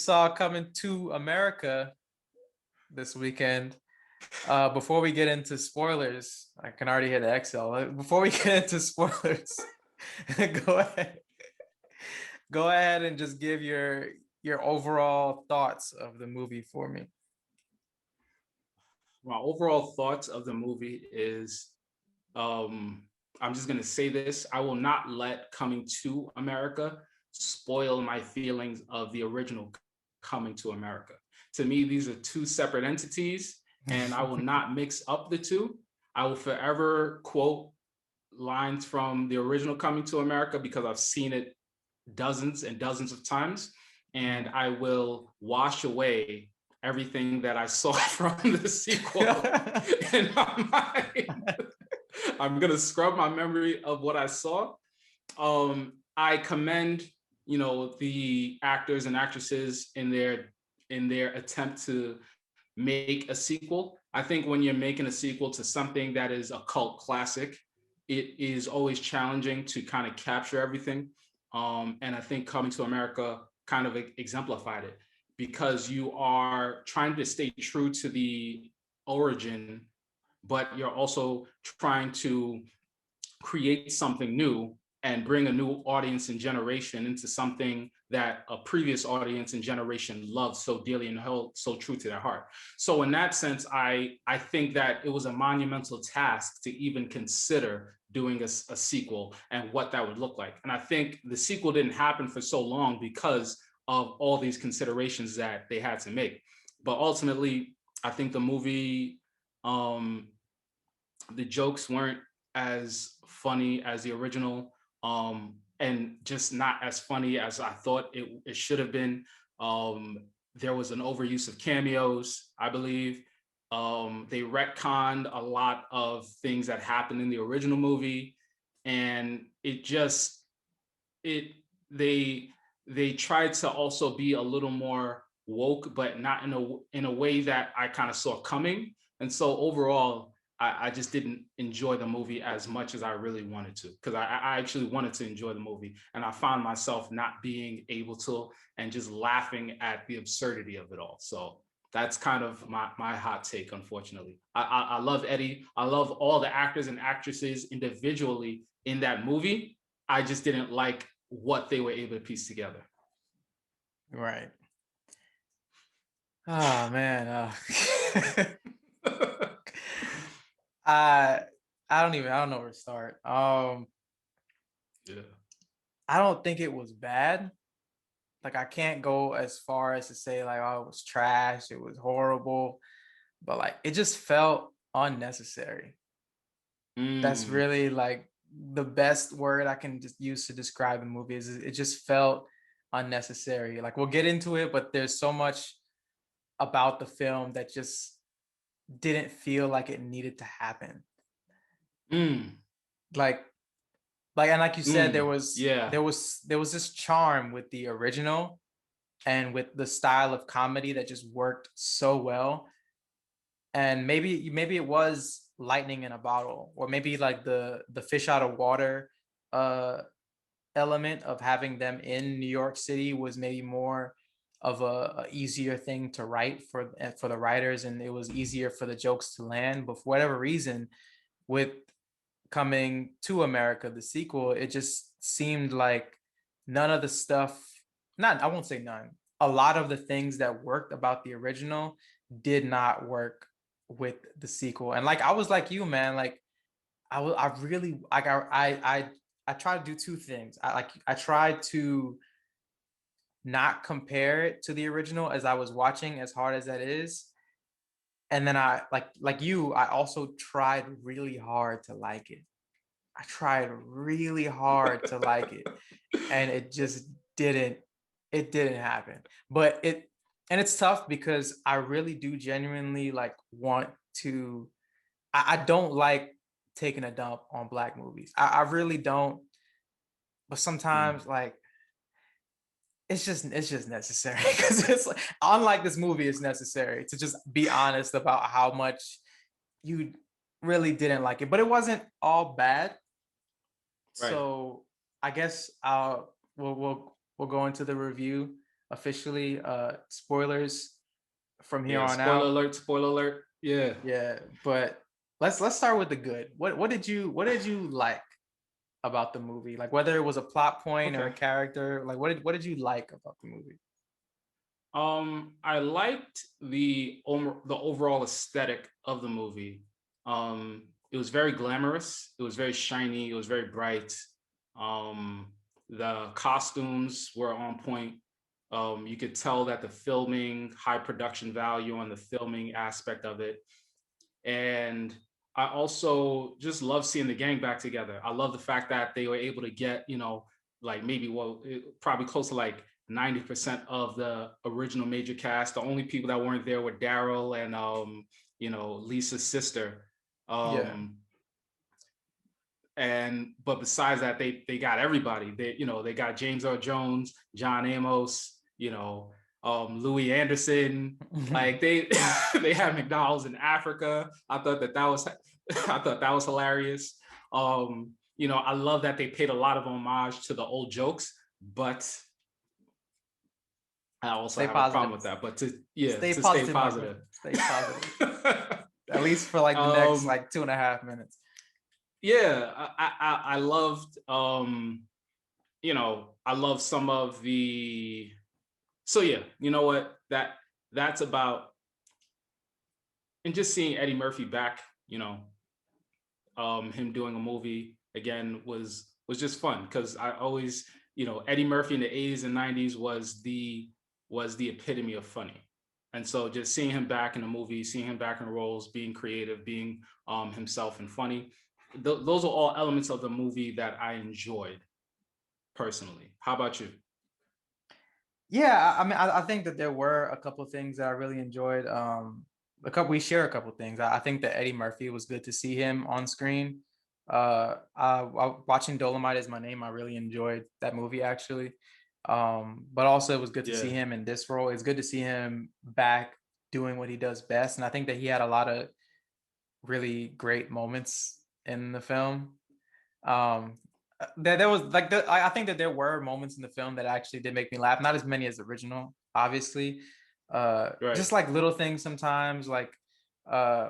saw Coming to America this weekend. Before we get into spoilers, I can already hit the Excel. Before we get into spoilers, go ahead. Go ahead and just give your overall thoughts of the movie for me. My overall thoughts of the movie is I'm just going to say this. I will not let Coming to America spoil my feelings of the original Coming to America. To me, these are two separate entities, and I will not mix up the two. I will forever quote lines from the original Coming to America because I've seen it dozens and dozens of times, and I will wash away everything that I saw from the sequel in my mind. I'm gonna scrub my memory of what I saw. I commend, the actors and actresses in their attempt to make a sequel. I think when you're making a sequel to something that is a cult classic, it is always challenging to kind of capture everything. And I think Coming to America kind of exemplified it because you are trying to stay true to the origin, but you're also trying to create something new and bring a new audience and generation into something that a previous audience and generation loved so dearly and held so true to their heart. So in that sense, I think that it was a monumental task to even consider doing a sequel and what that would look like. And I think the sequel didn't happen for so long because of all these considerations that they had to make. But ultimately, I think the movie, the jokes weren't as funny as the original, and just not as funny as I thought it should have been. There was an overuse of cameos, I believe. They retconned a lot of things that happened in the original movie, and it they tried to also be a little more woke, but not in a way that I kind of saw coming. And so overall, I just didn't enjoy the movie as much as I really wanted to, because I actually wanted to enjoy the movie, and I found myself not being able to, and just laughing at the absurdity of it all. So that's kind of my hot take. Unfortunately, I love Eddie. I love all the actors and actresses individually in that movie. I just didn't like what they were able to piece together. Right. Oh man. I I don't know where to start. Yeah. I don't think it was bad. Like I can't go as far as to say like, oh, it was trash, it was horrible, but like it just felt unnecessary. That's Mm, really like the best word I can just use to describe the movie is it just felt unnecessary. Like we'll get into it, but there's so much about the film that just didn't feel like it needed to happen. mm, Like and like you said, yeah. there was this charm with the original and with the style of comedy that just worked so well. And maybe it was lightning in a bottle, or maybe like the fish out of water uh element of having them in New York City was maybe more of a easier thing to write for the writers, and it was easier for the jokes to land. But for whatever reason, with Coming to America, the sequel, it just seemed like none of the stuff, not, I won't say none, a lot of the things that worked about the original did not work with the sequel. And like I was like you, man, like I really like I try to do two things. I tried to not compare it to the original as I was watching, as hard as that is. And then I like you, I also tried really hard to like it. I tried really hard to like it, and it just didn't didn't happen. But it's tough because I really do genuinely like want to, I don't like taking a dump on black movies. I really don't. But Mm, sometimes like it's just necessary because it's like, unlike this movie, it's necessary to just be honest about how much you really didn't like it. But it wasn't all bad. right. So I guess we'll go into the review officially. Spoilers from here Yeah, on out. spoiler alert. Yeah. Yeah, but let's start with the good. What did you like about the movie? Like whether it was a plot point or a Okay. character, like what did you like about the movie? I liked the overall aesthetic of the movie. It was very glamorous. It was very shiny. It was very bright. Um, the costumes were on point. You could tell that the filming, high production value on the filming aspect of it. And I also just love seeing the gang back together. I love the fact that they were able to get, like maybe probably close to like 90% of the original major cast. The only people that weren't there were Daryl and Lisa's sister. Yeah. Um, and but besides that, they got everybody. They got James Earl Jones, John Amos, Louis Anderson. Like they they had McDonald's in Africa. I thought that was hilarious. I love that they paid a lot of homage to the old jokes, but I also Stay have a problem positive. with that. But Stay to stay positive, my brother. positive. Stay positive. At least for like the next um, like 2.5 minutes. yeah, I loved I love some of the so yeah, you know what? That's about and just seeing Eddie Murphy back, him doing a movie again was just fun because I always, Eddie Murphy in the 80s and 90s was the epitome of funny. And so just seeing him back in a movie, seeing him back in roles, being creative, being himself and funny, those are all elements of the movie that I enjoyed personally. How about you? Yeah, I mean, I think that there were a couple of things that I really enjoyed. We share a couple of things. I think that Eddie Murphy was good to see him on screen. Watching Dolomite is My Name. I really enjoyed that movie actually. But also it was good to see Yeah, him in this role. It's good to see him back doing what he does best, and I think that he had a lot of really great moments in the film. Um, there was like I think that there were moments in the film that actually did make me laugh. Not as many as the original, obviously. right. Just like little things sometimes, like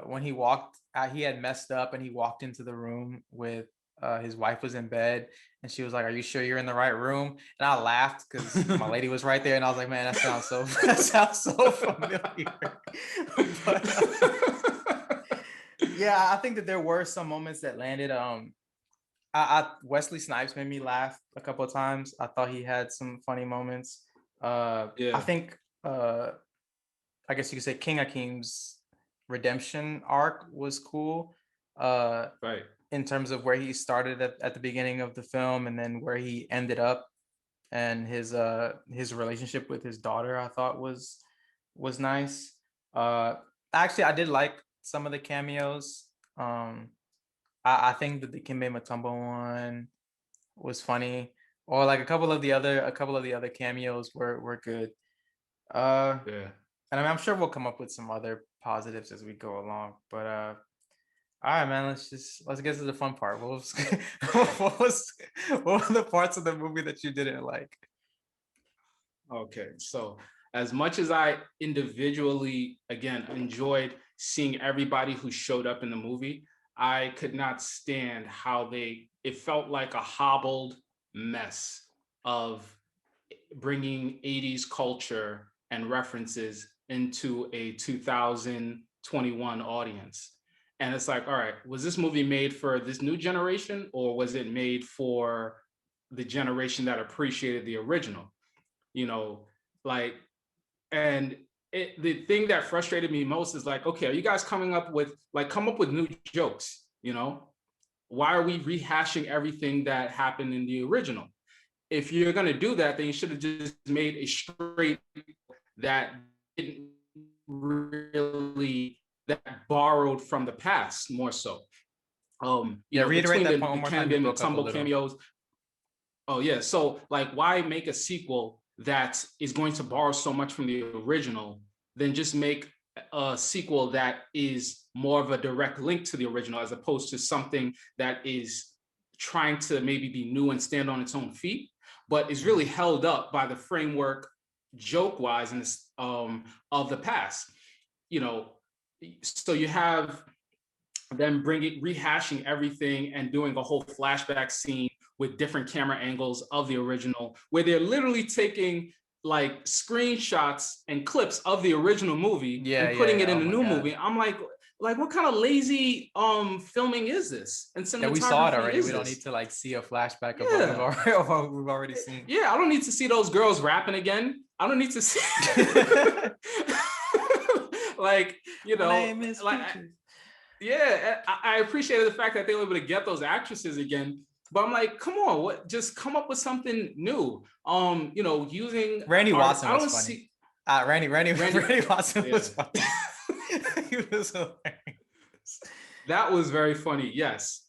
when he walked out, he had messed up and he walked into the room with his wife was in bed and she was like, "Are you sure you're in the right room?" And I laughed because my lady was right there, and I was like, "Man, that sounds so that sounds so familiar." but yeah, I think that there were some moments that landed. Wesley Snipes made me laugh a couple of times. I thought he had some funny moments. I Yeah, think I guess you could say King Akeem's redemption arc was cool. Uh, right. in terms of where he started at the beginning of the film and then where he ended up, and his relationship with his daughter, I thought was nice. Uh, Actually, I did like some of the cameos. Um, I think that the Kimbe Matumbo one was funny, or like a couple of the other cameos were good. Uh, Yeah. and I mean, I'm sure we'll come up with some other positives as we go along. But all right, man, let's get to the fun part. What was what were the parts of the movie that you didn't like? Okay, so as much as I individually, again, enjoyed seeing everybody who showed up in the movie, I could not stand how it felt like a hobbled mess of bringing 80s culture and references into a 2021 audience. And it's like, all right, was this movie made for this new generation or was it made for the generation that appreciated the original? you know, like, and the thing that frustrated me most is like, okay, are you guys come up with new jokes? Why are we rehashing everything that happened in the original? If you're gonna do that, then you should have just made a straight that didn't really that borrowed from the past more so. Yeah, reiterate Between that point the one more time. You Candy and the broke up a Tumble little. cameos. Oh yeah. So like why make a sequel that is going to borrow so much from the original than just make a sequel that is more of a direct link to the original as opposed to something that is trying to maybe be new and stand on its own feet, but is really Mhm. held up by the framework joke wise in this of the past. You know, so you have them rehashing everything and doing a whole flashback scene with different camera angles of the original, where they're literally taking like screenshots and clips of the original movie Yeah, and yeah, putting yeah. it in Oh the my new God. movie. I'm like what kind of lazy filming is this and Yeah, we saw it cinematography already. is We don't need this? to like see a flashback Yeah, of what we've already seen. yeah, I don't need to see those girls rapping again. I don't need to see like, My name is like Peaches. yeah, I appreciated the fact that they were able to get those actresses again. But I'm like, come on, what? Just come up with something new. Using Randy art. Watson I was don't funny. see Randy. Randy Watson was Yeah, funny. He was hilarious. that was very funny. Yes,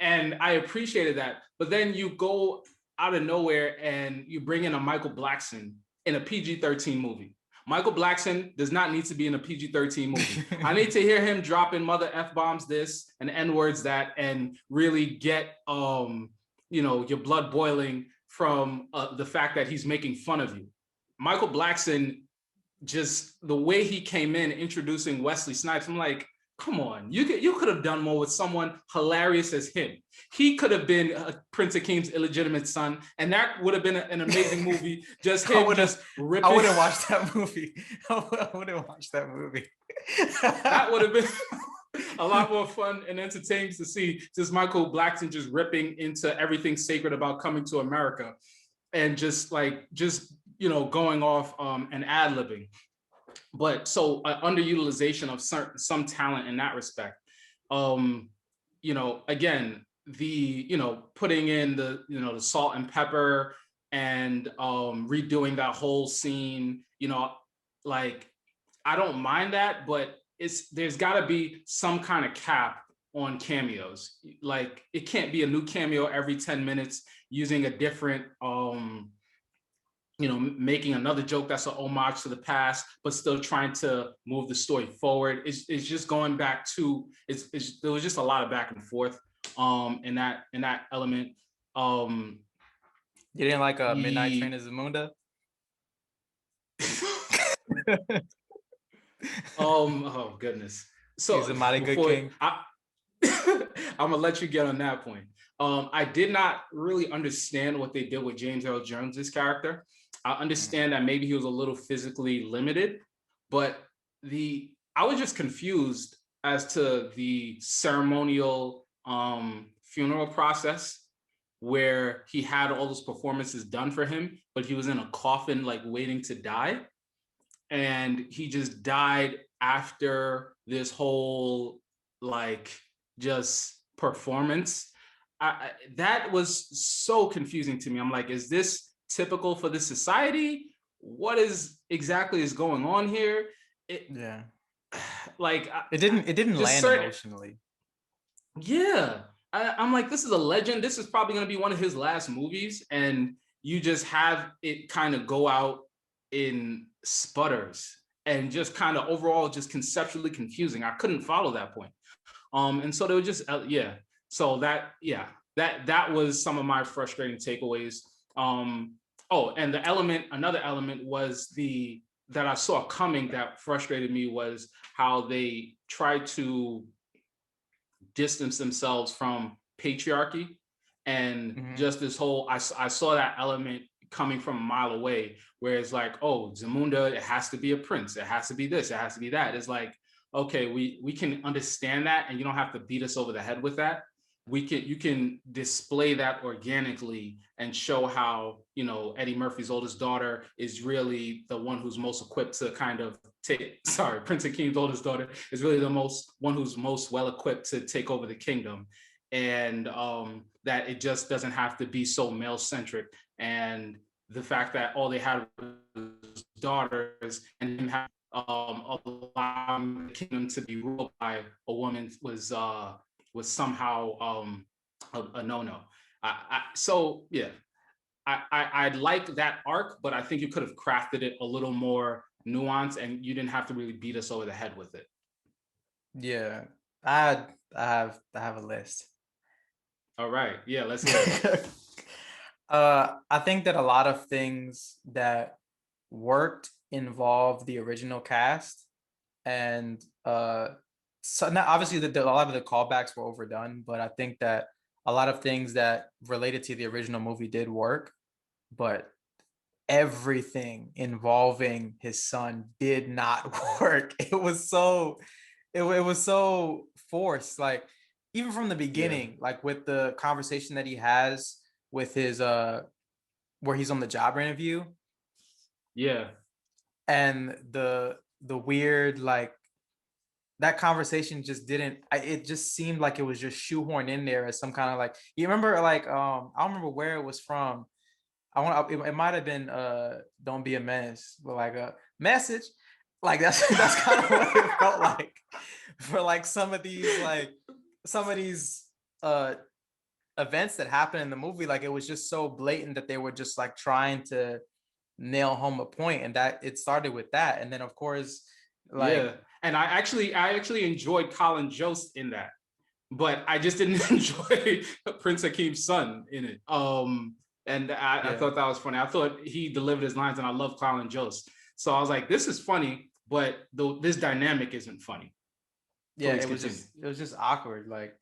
and I appreciated that. But then you go out of nowhere and you bring in a Michael Blackson in a PG-13 movie. Michael Blackson does not need to be in a PG-13 movie. I need to hear him dropping mother F bombs this and N words that and really get your blood boiling from the fact that he's making fun of you. Michael Blackson, just the way he came in introducing Wesley Snipes, I'm like, come on, you could have done more with someone hilarious as him. He could have been Prince Akeem's illegitimate son, and that would have been an amazing movie. Just I him, would have. just I ripping. wouldn't watch that movie. I wouldn't watch that movie. That would have been a lot more fun and entertaining to see. Just Michael Blackson just ripping into everything sacred about coming to America, and going off and ad libbing. But so underutilization of some talent in that respect. Again, putting in the salt and pepper and redoing that whole scene, like I don't mind that, but there's got to be some kind of cap on cameos. Like it can't be a new cameo every 10 minutes using a different making another joke that's an homage to the past, but still trying to move the story forward. It's just going back to there was just a lot of back and forth in that element. You didn't like a Midnight Train The to Zamunda? oh goodness. He's So a mighty good before king. I'm gonna let you get on that point. I did not really understand what they did with James Earl Jones's character. I understand that maybe he was a little physically limited, but I was just confused as to the ceremonial funeral process where he had all those performances done for him, but he was in a coffin, like waiting to die, and he just died after this whole like just performance. That was so confusing to me. I'm like, is this typical for this society? What is exactly is going on here? It Yeah. like It didn't just land certain. emotionally. Yeah, I'm like, this is a legend. This is probably going to be one of his last movies, and you just have it kind of go out in sputters and just kind of overall just conceptually confusing. I couldn't follow that point. And so they were just yeah. So that was some of my frustrating takeaways. And another element was that I saw coming that frustrated me was how they tried to distance themselves from patriarchy and Mhm. just this whole I saw that element coming from a mile away where it's like, oh, Zamunda, it has to be a prince, it has to be this, it has to be that. It's like, okay, we can understand that, and you don't have to beat us over the head with that. You can display that organically and show how Eddie Murphy's oldest daughter is really the one who's most equipped to kind of Prince Akeem's oldest daughter is really the one who's most well equipped to take over the kingdom, and that it just doesn't have to be so male centric. And the fact that all they had was daughters and him allowing the kingdom to be ruled by a woman was somehow a no-no. So yeah, I like that arc, but I think you could have crafted it a little more nuanced, and you didn't have to really beat us over the head with it. Yeah. I have a list. All right, yeah, let's hear it. I think that a lot of things that worked involved the original cast, and so now obviously a lot of the callbacks were overdone, but I think that a lot of things that related to the original movie did work, but everything involving his son did not work. It was so forced. Like even from the Yeah. beginning, like with the conversation that he has with his where he's on the job interview, Yeah. and the weird like that conversation just didn't it just seemed like it was just shoehorned in there as some kind of like you remember like I don't remember where it was from. I want it might have been don't be a menace, but like a message. Like that's that's kind of what it felt like for like some of these uh events that happened in the movie. Like it was just so blatant that they were just like trying to nail home a point, and that it started with that. And then of course, like Yeah. And I actually enjoyed Colin Jost in that, but I just didn't enjoy Prince Akeem's son in it. And I yeah, thought that was funny. I thought he delivered his lines, and I love Colin Jost. So I was like, this is funny, but this dynamic isn't funny. yeah, Please continue. it was just awkward. Like,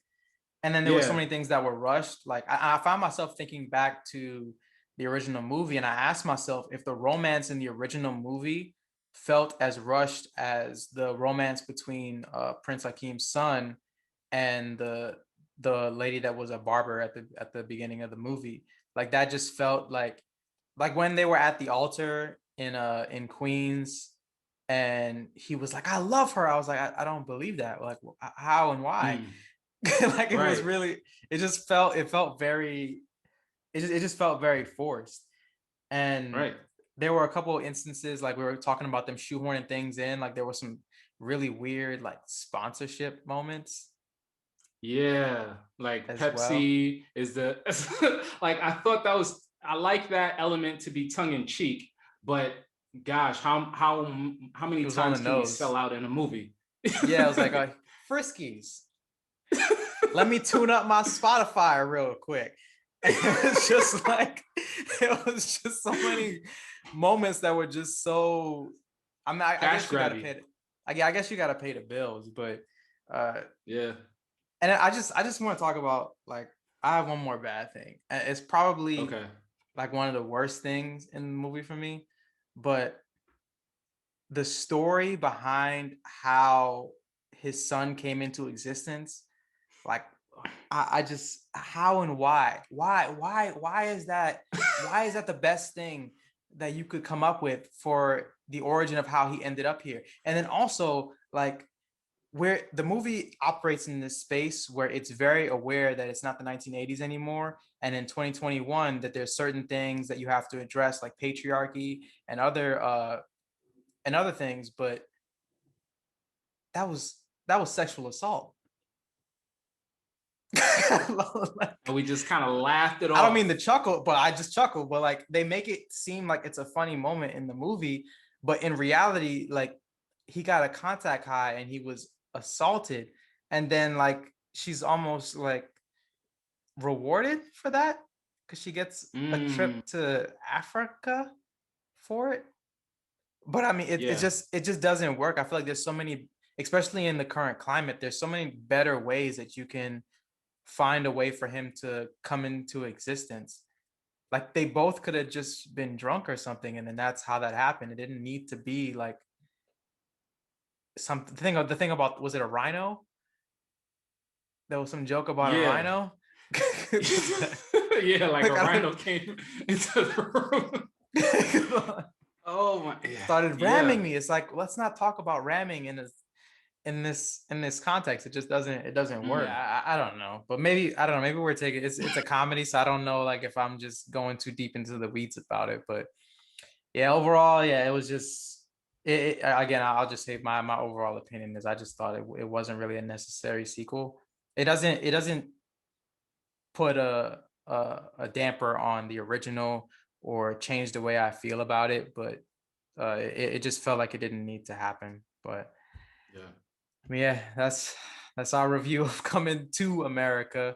and then there were so Yeah. many things that were rushed. Like I found myself thinking back to the original movie, and I asked myself if the romance in the original movie felt as rushed as the romance between Prince Akeem's son and the lady that was a barber at the beginning of the movie. Like that just felt like when they were at the altar in Queens, and he was like, "I love her." I was like, I don't believe that. Like, how and why?" Mm, Like it was right. really, it felt very, it just felt very forced. And Right. there were a couple of instances like we were talking about them shoehorning things in. Like there were some really weird like sponsorship moments Yeah. Like as well. Pepsi is the like I thought that was I like that element to be tongue in cheek, but gosh, how It many was on the times can you sell nose. out in a movie? Yeah, it was like Friskies. Let me tune up my Spotify real quick. And it was just like it was just so many moments that were just so. I mean, I Cash guess you got to grabby. pay. I guess you got to pay the bills, but uh, Yeah. and I just want to talk about like I have one more bad thing. And it's probably Okay. like one of the worst things in the movie for me, but the story behind how his son came into existence, like I just how and why is that the best thing that you could come up with for the origin of how he ended up here? And then also like where the movie operates in this space where it's very aware that it's not the 1980s anymore, and in 2021 that there's certain things that you have to address like patriarchy and other things, but that was sexual assault. And Like, we just kind of laughed it I don't mean to off. chuckle, but I just chuckle. But like they make it seem like it's a funny moment in the movie, but in reality, like he got a contact high and he was assaulted, and then like she's almost like rewarded for that because she gets a Mm, trip to Africa for it. But I mean, yeah. it just doesn't work. I feel like there's so many, especially in the current climate, there's so many better ways that you can find a way for him to come into existence. Like they both could have just been drunk or something, and then that's how that happened. It didn't need to be like something. The thing about was it a rhino? There was some joke about a Yeah. rhino. Yeah, like Like a I don't. rhino came into the room. Oh my, yeah, Started ramming yeah, me. It's like let's not talk about ramming in this context. It doesn't work. mm, I don't know, but maybe I don't know. Maybe we're taking it's a comedy, so I don't know like if I'm just going too deep into the weeds about it. But yeah, overall, yeah, it was just again. I'll just say my overall opinion is I just thought it wasn't really a necessary sequel. It doesn't put a damper on the original or change the way I feel about it, but it just felt like it didn't need to happen. But yeah. yeah, that's our review of Coming to America.